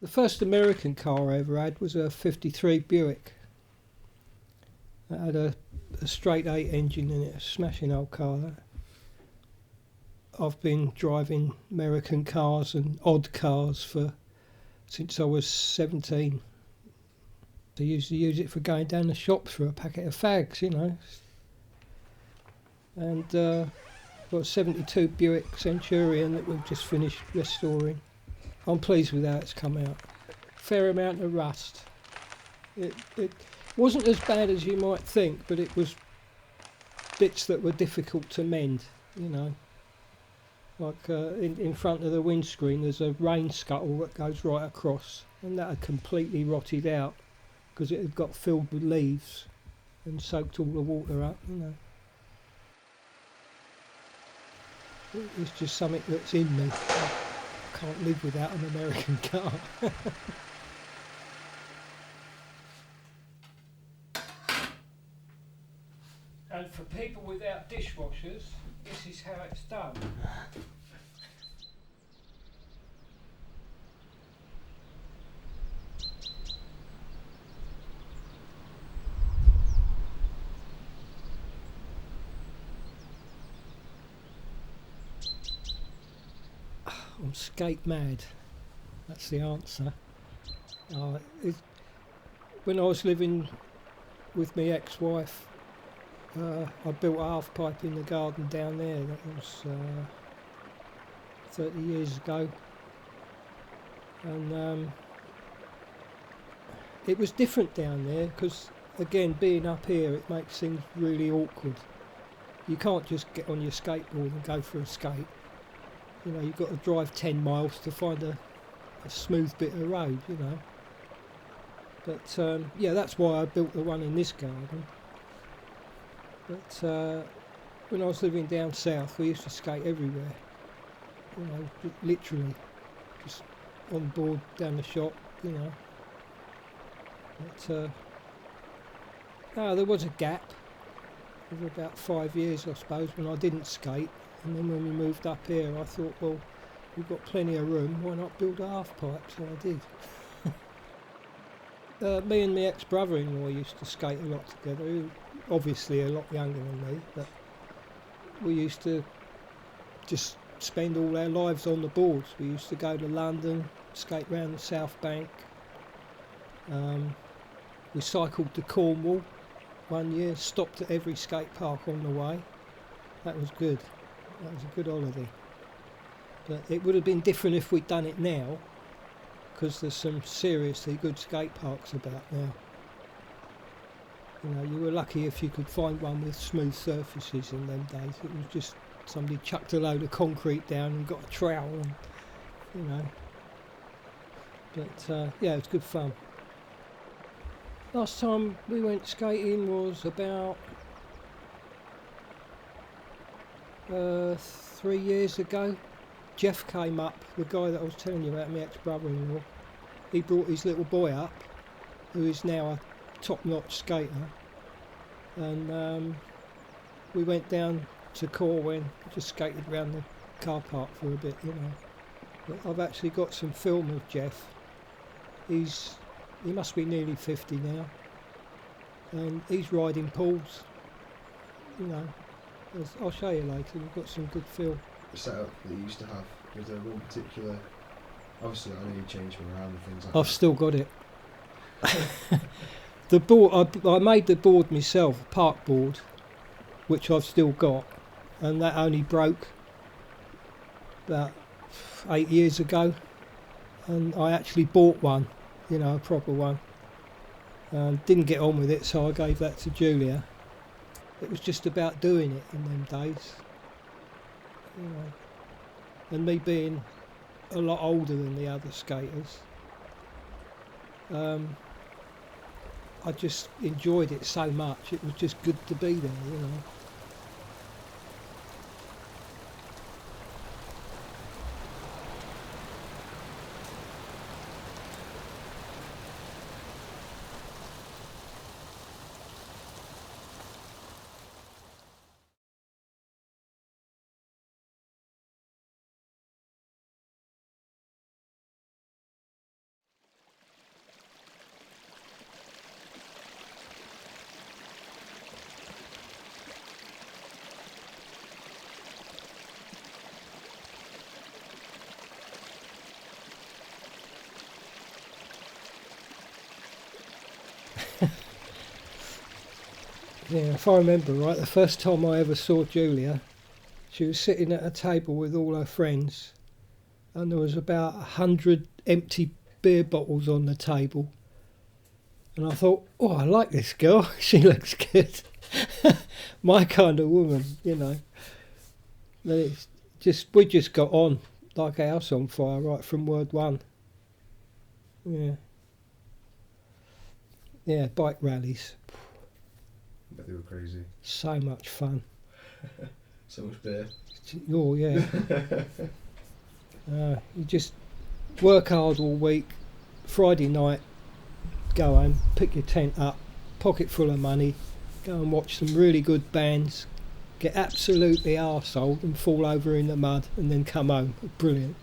The first American car I ever had was a 53 Buick. It had a straight 8 engine in it, a smashing old car. I've been driving American cars and odd cars since I was 17. I used to use it for going down the shops for a packet of fags, you know. And got a 72 Buick Centurion that we've just finished restoring. I'm pleased with how it's come out. Fair amount of rust. It wasn't as bad as you might think, but it was bits that were difficult to mend, you know. Like in front of the windscreen there's a rain scuttle that goes right across, and that had completely rotted out because it had got filled with leaves and soaked all the water up, you know. It's just something that's in me. I can't live without an American car. And for people without dishwashers, this is how it's done. I'm skate mad. That's the answer. When I was living with my ex-wife, I built a half pipe in the garden down there. That was 30 years ago, and it was different down there because, again, being up here, it makes things really awkward. You can't just get on your skateboard and go for a skate. You know, you've got to drive 10 miles to find a smooth bit of road, you know. But yeah, that's why I built the one in this garden. But when I was living down south, we used to skate everywhere. You know, literally, just on board down the shop, you know. But there was a gap of about 5 years, I suppose, when I didn't skate. And then when we moved up here, I thought, well, we've got plenty of room, why not build a half pipe? So I did. Me and my ex-brother-in-law used to skate a lot together. He was obviously a lot younger than me, but we used to just spend all our lives on the boards. We used to go to London, skate round the South Bank. We cycled to Cornwall one year, stopped at every skate park on the way. That was good. That was a good holiday. But it would have been different if we'd done it now, because there's some seriously good skate parks about now. You know, you were lucky if you could find one with smooth surfaces in them days. It was just somebody chucked a load of concrete down and got a trowel, and, you know. But yeah, it was good fun. Last time we went skating was about 3 years ago. Jeff came up, the guy that I was telling you about, my ex-brother-in-law. He brought his little boy up, who is now a top-notch skater, and we went down to Corwin, just skated around the car park for a bit, you know. But I've actually got some film of Jeff. He must be nearly 50 now, and he's riding pools, you know. I'll show you later. We've got some good film. The setup that you used to have, was there one particular? Obviously, I know you changed them around and things like that. I've still got it. The board, I made the board myself, a park board, which I've still got, and that only broke about 8 years ago, and I actually bought one, you know, a proper one. Didn't get on with it, so I gave that to Julia. It was just about doing it in them days, you know. And me being a lot older than the other skaters, I just enjoyed it so much. It was just good to be there, you know. Yeah, if I remember right, the first time I ever saw Julia, she was sitting at a table with all her friends, and there was about 100 empty beer bottles on the table. And I thought, oh, I like this girl. She looks good. My kind of woman, you know. But it's just, we just got on like a house on fire right from word one. Yeah. Yeah, bike rallies. But they were crazy. So much fun. So much beer. Oh, yeah. You just work hard all week. Friday night, go home, pick your tent up, pocket full of money, go and watch some really good bands, get absolutely arseholed and fall over in the mud, and then come home. Brilliant.